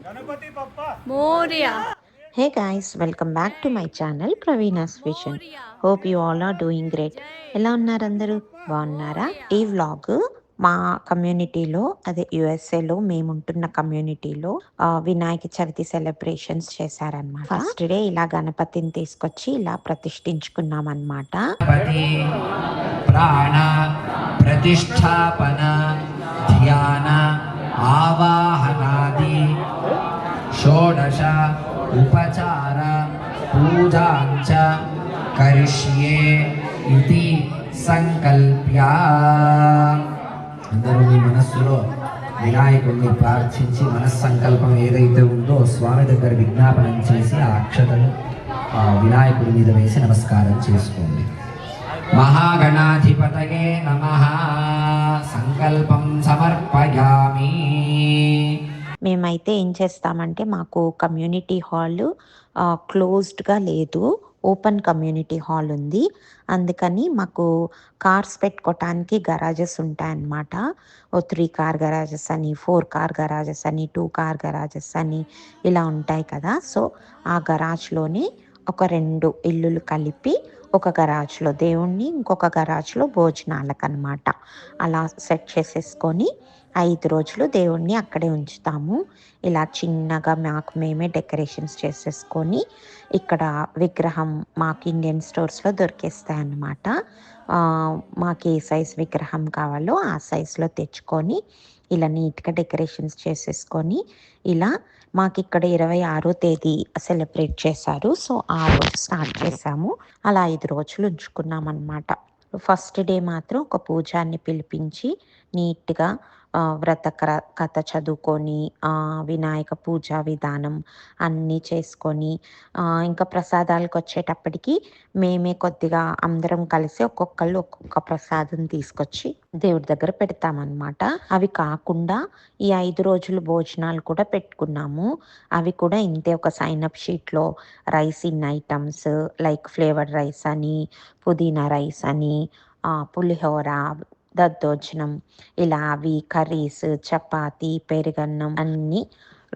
Moria. Hey guys, welcome back to my channel Praveena's Vision. Hope you all are doing great. ఎలా ఉన్నారు అందరూ? బాగున్నారా? ఈ vlog మా కమ్యూనిటీలో అదే యుఎస్ఏలో మేముంటున్న కమ్యూనిటీలో వినాయక చవితి సెలబ్రేషన్స్ చేశారనమాట. ఫస్ట్ డే ఇలా గణపతిని తీసుకొచ్చి ఇలా ప్రతిష్ఠించుకున్నాం అనమాట. ప్రాణ ప్రతిష్టాపన ధ్యాన ఆవాహనాది షోడశ ఉపచార పూజాంచ కరిష్యే ఇది సంకల్ప్య. అందరూ మీ మనస్సులో వినాయకుడిని ప్రార్థించి మనస్సంకల్పం ఏదైతే ఉందో స్వామి దగ్గర విజ్ఞాపనం చేసి ఆ అక్షతను వినాయకుడి మీద వేసి నమస్కారం చేసుకోండి. మహాగణాధిపతయే నమః. సంకల్పం సమర్పయామి. మేమైతే ఏం చేస్తామంటే మాకు కమ్యూనిటీ హాల్ క్లోజ్డ్గా లేదు, ఓపెన్ కమ్యూనిటీ హాల్ ఉంది. అందుకని మాకు కార్స్ పెట్టుకోవటానికి గరాజెస్ ఉంటాయన్నమాట. 3 కార్ గరాజెస్ అని, 4 కార్ గరాజెస్ అని, 2 కార్ గరాజెస్ అని ఇలా ఉంటాయి కదా. సో ఆ గరాజ్లోనే ఒక 2 ఇల్లులు కలిపి ఒక గరాజ్లో దేవుణ్ణి, ఇంకొక గరాజ్లో భోజనాలకు అనమాట అలా సెట్ చేసేసుకొని 5 రోజులు దేవుణ్ణి అక్కడే ఉంచుతాము. ఇలా చిన్నగా మాకు మేమే డెకరేషన్స్ చేసేసుకొని ఇక్కడ విగ్రహం మాకు ఇండియన్ స్టోర్స్లో దొరికేస్తాయి అన్నమాట. మాకు ఏ సైజ్ విగ్రహం కావాలో ఆ సైజులో తెచ్చుకొని ఇలా నీట్గా డెకరేషన్స్ చేసేసుకొని ఇలా మాకు ఇక్కడ 26వ తేదీ సెలబ్రేట్ చేశారు. సో ఆ రోజు స్టార్ట్ చేసాము. అలా 5 రోజులు ఉంచుకున్నాం అనమాట. ఫస్ట్ డే మాత్రం ఒక పూజాన్ని పిలిపించి నీట్గా వ్రత కథ చదువుకొని వినాయక పూజా విధానం అన్నీ చేసుకొని ఇంకా ప్రసాదాలకు వచ్చేటప్పటికి మేమే కొద్దిగా అందరం కలిసి ఒక్కొక్కళ్ళు ఒక్కొక్క ప్రసాదం తీసుకొచ్చి దేవుడి దగ్గర పెడతామన్నమాట. అవి కాకుండా ఈ 5 రోజులు భోజనాలు కూడా పెట్టుకున్నాము. అవి కూడా ఇంతే, ఒక సైనప్ షీట్లో rice in items like flavoured rice అని, పుదీనా రైస్ అని, పులిహోర, దద్దోజనం ఇలా అవి కర్రీస్, చపాతి, పెరుగన్నం అన్నీ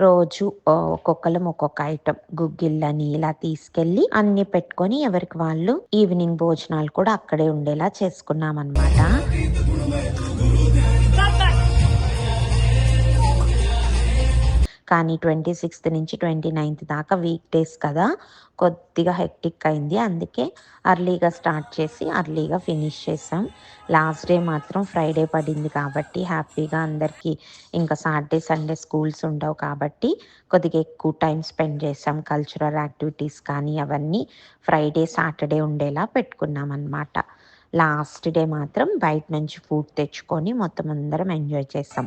రోజు ఒక్కొక్కరం ఒక్కొక్క ఐటమ్ గుగ్గిళ్ళని ఇలా తీసుకెళ్ళి అన్ని పెట్టుకొని ఎవరికి వాళ్ళు ఈవినింగ్ భోజనాలు కూడా అక్కడే ఉండేలా చేసుకున్నాం అన్నమాట. కానీ 26th నుంచి 29th దాకా వీక్ డేస్ కదా, కొద్దిగా హెక్టిక్ అయింది. అందుకే అర్లీగా స్టార్ట్ చేసి అర్లీగా ఫినిష్ చేసాం. లాస్ట్ డే మాత్రం ఫ్రైడే పడింది కాబట్టి హ్యాపీగా అందరికీ ఇంకా సాటర్డే సండే స్కూల్స్ ఉండవు కాబట్టి కొద్దిగా ఎక్కువ టైం స్పెండ్ చేసాం. కల్చరల్ యాక్టివిటీస్ కానీ అవన్నీ ఫ్రైడే సాటర్డే ఉండేలా పెట్టుకున్నాం అన్నమాట. లాస్ట్ డే మాత్రం బయట నుంచి ఫుడ్ తెచ్చుకొని మొత్తం అందరం ఎంజాయ్ చేసాం.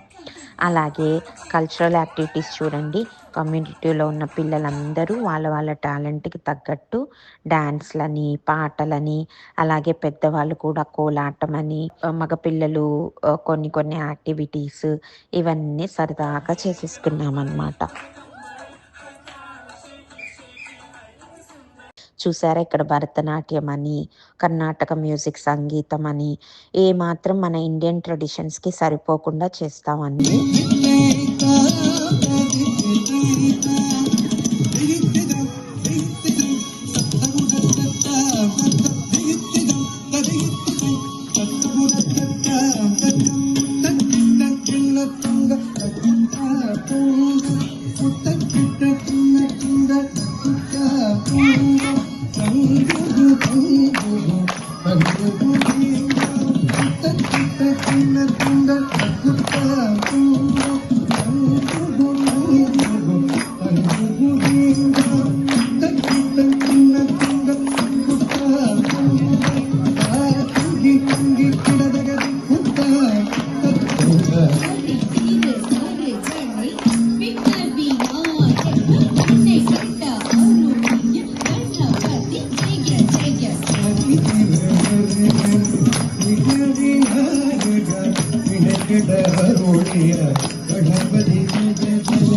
అలాగే కల్చరల్ యాక్టివిటీస్ చూడండి, కమ్యూనిటీలో ఉన్న పిల్లలందరూ వాళ్ళ వాళ్ళ టాలెంట్కి తగ్గట్టు డ్యాన్స్లని, పాటలని, అలాగే పెద్దవాళ్ళు కూడా కోలాటం అని, మగపిల్లలు కొన్ని కొన్ని యాక్టివిటీస్ ఇవన్నీ సరదాగా చేసేసుకున్నాం అన్నమాట. చూసారా ఇక్కడ భరతనాట్యం అని, కర్ణాటక మ్యూజిక్, సంగీతం అని ఏమాత్రం మన ఇండియన్ ట్రెడిషన్స్కి సరిపోకుండా చేస్తామని.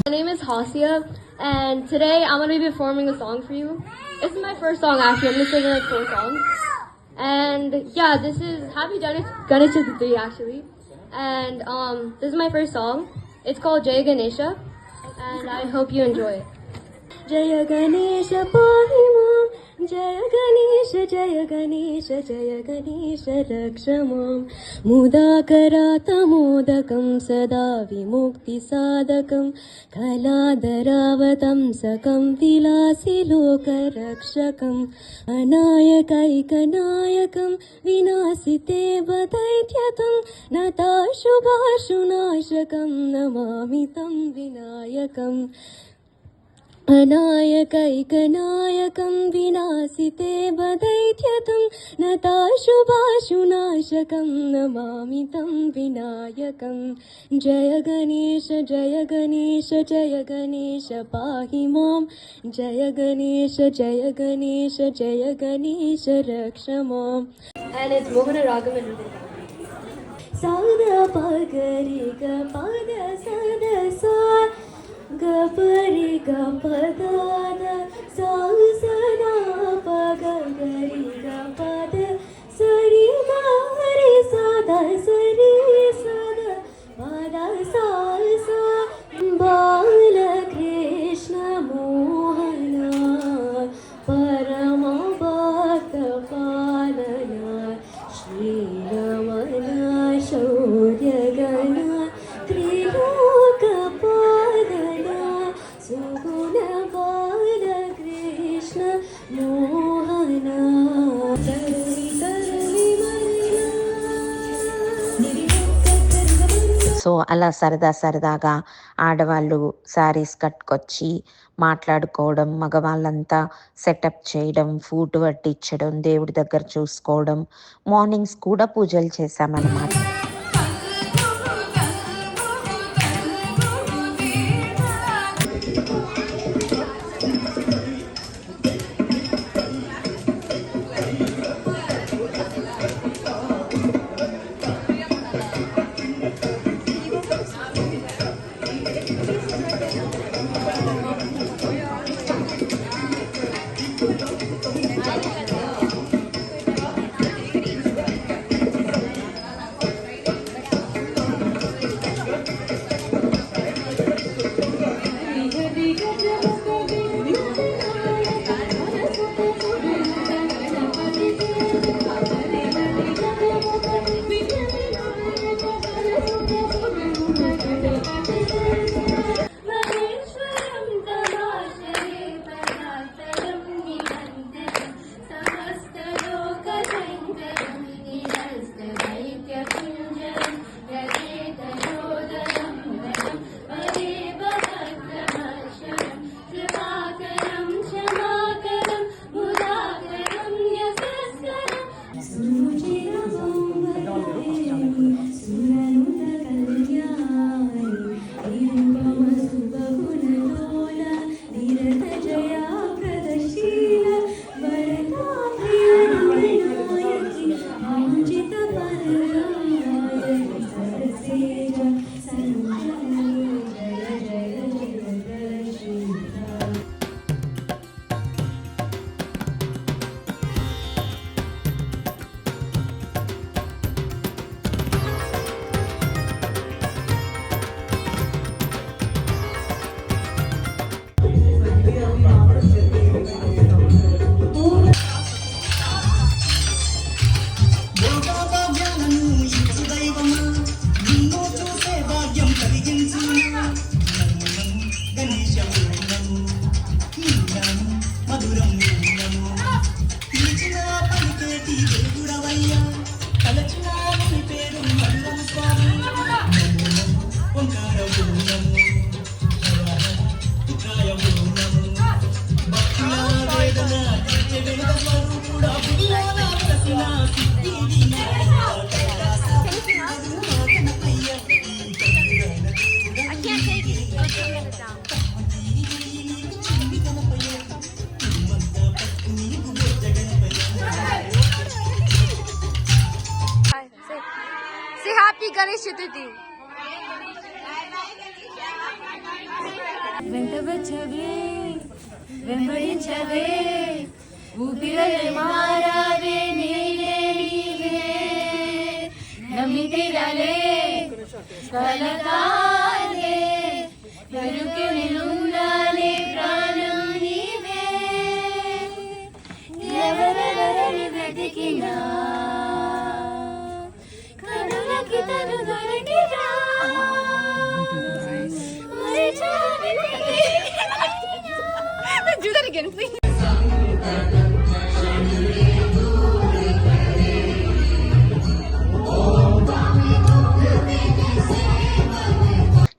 My name is Hasia, and today I'm going to be performing a song for you. This is my first song actually. I'm going to sing like 4 songs. And yeah, this is Happy Ganesh Chaturthi actually. And this is my first song. It's called Jai Ganesha. and I hope you enjoy it. जय गणेश पाहि मां जय गणेश जय गणेश जय गणेश रक्ष मां मुदाकरातमोदकं सदा विमुक्तिसाधकं कलाधरावतंसकं विलासिलोकरक्षकम् अनायकैकनायकं विनाशिते वदैत्यतं नताशुभाशुनाशकं नमामि तं विनायकम् अनायकैकनायकं विनाशिते वदैत्यतं नताशुभाशुनाशकं नमामि तं विनायकं जय गणेश जय गणेश जय गणेश पाहि मां जय गणेश जय गणेश जय गणेश रक्ष माम् And it's Mohana Ragam and Rhythm. सादा पगरि ग पद सद सा ग परि ग पद द सा सदा पग गरि ग पद सरि मारि सदा सरि सद पद सा सा बाल कृष्ण मोहना परम भक्त पालना श्रीरमण शौर्यगणा त्रिलोकपालना सुगुणबाल कृष्ण मोहना तरवि तरवि मरना సో అలా సరదాగా ఆడవాళ్ళు శారీస్ కట్టుకొచ్చి మాట్లాడుకోవడం, మగవాళ్ళంతా సెటప్ చేయడం, ఫుడ్ వడ్డించడం, దేవుడి దగ్గర చూసుకోవడం, మార్నింగ్స్ కూడా పూజలు చేశామన్నమాట. Say happy Ganesh Chaturthi. వెంబడించవే ఊపిరలే మారావే నీవే నీవే నమ్మితిరలే కలతారే వెలుగు again, please.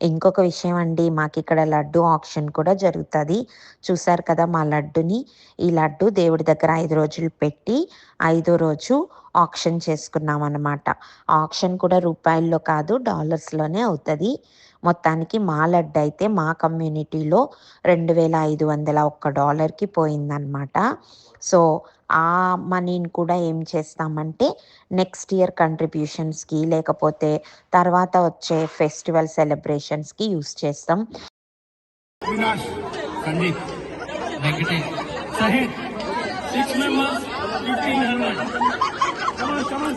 ఇంకొక విషయం అండి, మాకు ఇక్కడ లడ్డు ఆక్షన్ కూడా జరుగుతుంది. చూసారు కదా మా లడ్డుని. ఈ లడ్డు దేవుడి దగ్గర 5 రోజులు పెట్టి 5వ రోజు ఆక్షన్ చేసుకున్నాం అన్నమాట. ఆక్షన్ కూడా రూపాయల్లో కాదు, డాలర్స్లోనే అవుతుంది. మొత్తానికి మా లడ్డు అయితే మా కమ్యూనిటీలో $2,501 పోయిందనమాట. సో ఆ మనీని కూడా ఏం చేస్తామంటే నెక్స్ట్ ఇయర్ కంట్రిబ్యూషన్స్కి లేకపోతే తర్వాత వచ్చే ఫెస్టివల్ సెలబ్రేషన్స్కి యూస్ చేస్తాం. Sandeep Venkatesh సహిత్ 6 members 1500. Come on.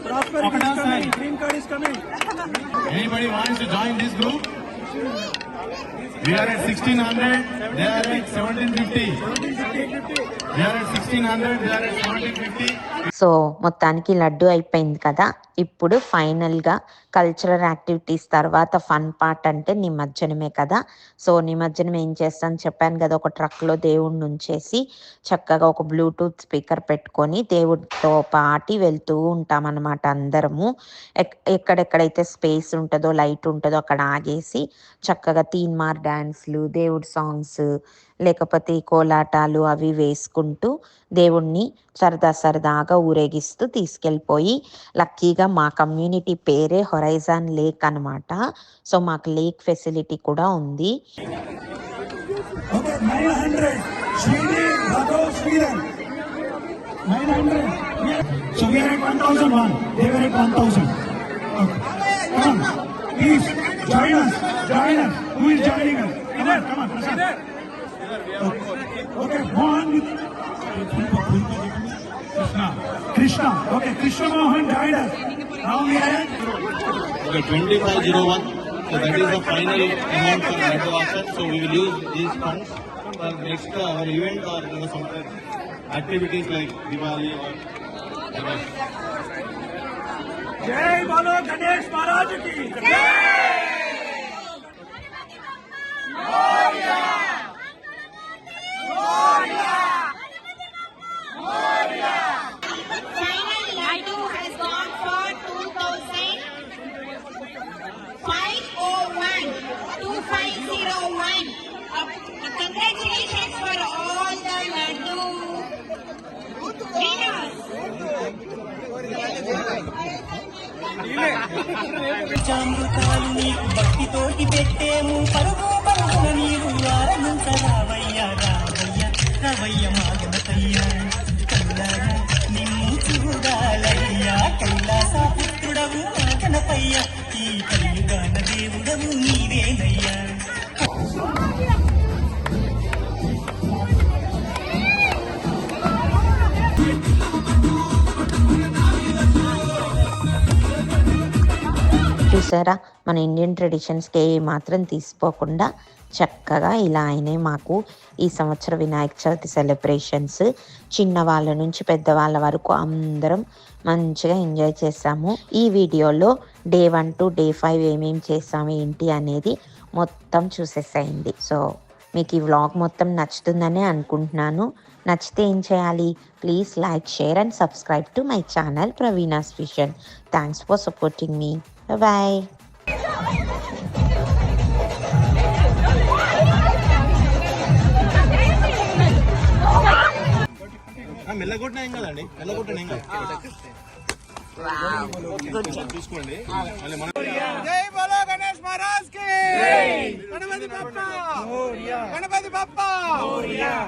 Prosper is coming. Green card is coming. Anybody wants to join this group? We are at 1600. They are at 1750. We are at 1600. They are at 1750. So మొత్తానికి లడ్డు అయిపోయింది కదా. ఇప్పుడు ఫైనల్గా cultural activities తర్వాత fun part అంటే నిమజ్జనమే కదా. So నిమజ్జనం ఏం చేస్తాను చెప్పాను కదా, ఒక ట్రక్లో దేవుడిని ఉంచేసి చక్కగా ఒక బ్లూటూత్ స్పీకర్ పెట్టుకొని దేవుడితో పాటి వెళ్తూ ఉంటామన్నమాట. అందరము ఎక్కడెక్కడైతే స్పేస్ ఉంటుందో లైట్ ఉంటుందో అక్కడ ఆగేసి చక్కగా తీన్మార్ డ్యాన్స్లు, దేవుడి సాంగ్స్ లేకపోతే కోలాటాలు అవి వేసుకుంటూ దేవుణ్ణి సరదాగా ఊరేగిస్తూ తీసుకెళ్ళిపోయి, లక్కీగా మా కమ్యూనిటీ పేరే హొరైజాన్ లేక్ అనమాట. సో మాకు లేక్ ఫెసిలిటీ కూడా ఉంది. Krishna. Okay, Krishna Mohan joined us. Now we are at 2501. So that is the final amount for Laddu auction. So we will use these funds for next our event or some activities like Diwali or Ganesh. Jai Bolo Ganesh Maharaj ki Jai. Gloria. Final Laddu has gone for 2501. Congratulations for all the Laddu winners. చామృతాలు నీకు భక్తితోటి పెట్టేము, పరుగు పరుగున నీరు ఆరంభించరావయ్యా, రావయ్య మాగనతయ్యా, కల్లారా నిన్ను చూడాలయ్యా, కైలాస పుత్రుడవు మాగనపయ్యా, ఈ కలియుగాన దేవుడవు నీవేనయ్యా. చూసారా, మన ఇండియన్ ట్రెడిషన్స్కి ఏ మాత్రం తీసిపోకుండా చక్కగా ఇలా అయినాయి మాకు ఈ సంవత్సరం వినాయక చవితి సెలబ్రేషన్స్. చిన్నవాళ్ళ నుంచి పెద్దవాళ్ళ వరకు అందరం మంచిగా ఎంజాయ్ చేసాము. ఈ వీడియోలో డే 1 to day 5 ఏమేమి చేసాము ఏంటి అనేది మొత్తం చూసేసేయండి. సో మీకు ఈ వ్లాగ్ మొత్తం నచ్చుతుందనే అనుకుంటున్నాను. నచ్చితే ఏం చేయాలి? Please like, share and subscribe to my channel Praveena's vision. Thanks for supporting మీ. బాయ్. మెల్లగొట్టినా ఏం కదండి, మెల్లగొట్టినా ఏం కాదు. చూసుకోండి. జై బోలో గణేష్ మహారాజ్ కి గణపతి బప్పా గణపతి బప్పా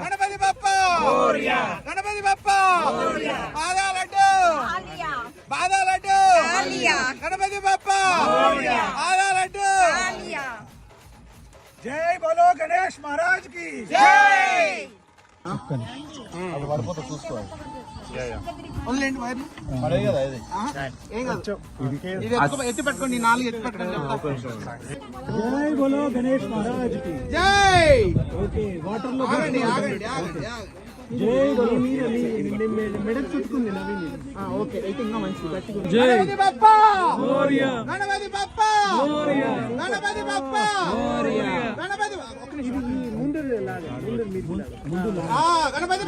గణపతి బప్పా గణపతి బప్పా బాదా లడ్డు గణపతి బప్పా బాదా లడ్డు. జై బోలో గణేష్ మహారాజ్ కి జై. ఎత్తి పెట్టుకోండి, 4 ఎత్తి పెట్టుకోండి. జై బోలో గణేష్ మహారాజ్ కి జై. ఓకే, వాటర్ లో ఆగండి. జై బోలో మెడల్ చుట్టుకుంది నవీన్. ఓకే, అయితే ఇంకా మంచిది గట్టిగా. జై గణపతి బప్పా మోరియా, గణపతి బప్పా మోరియా, గణపతి బప్పా మోరియా, గణపతి. ముందు గణపతి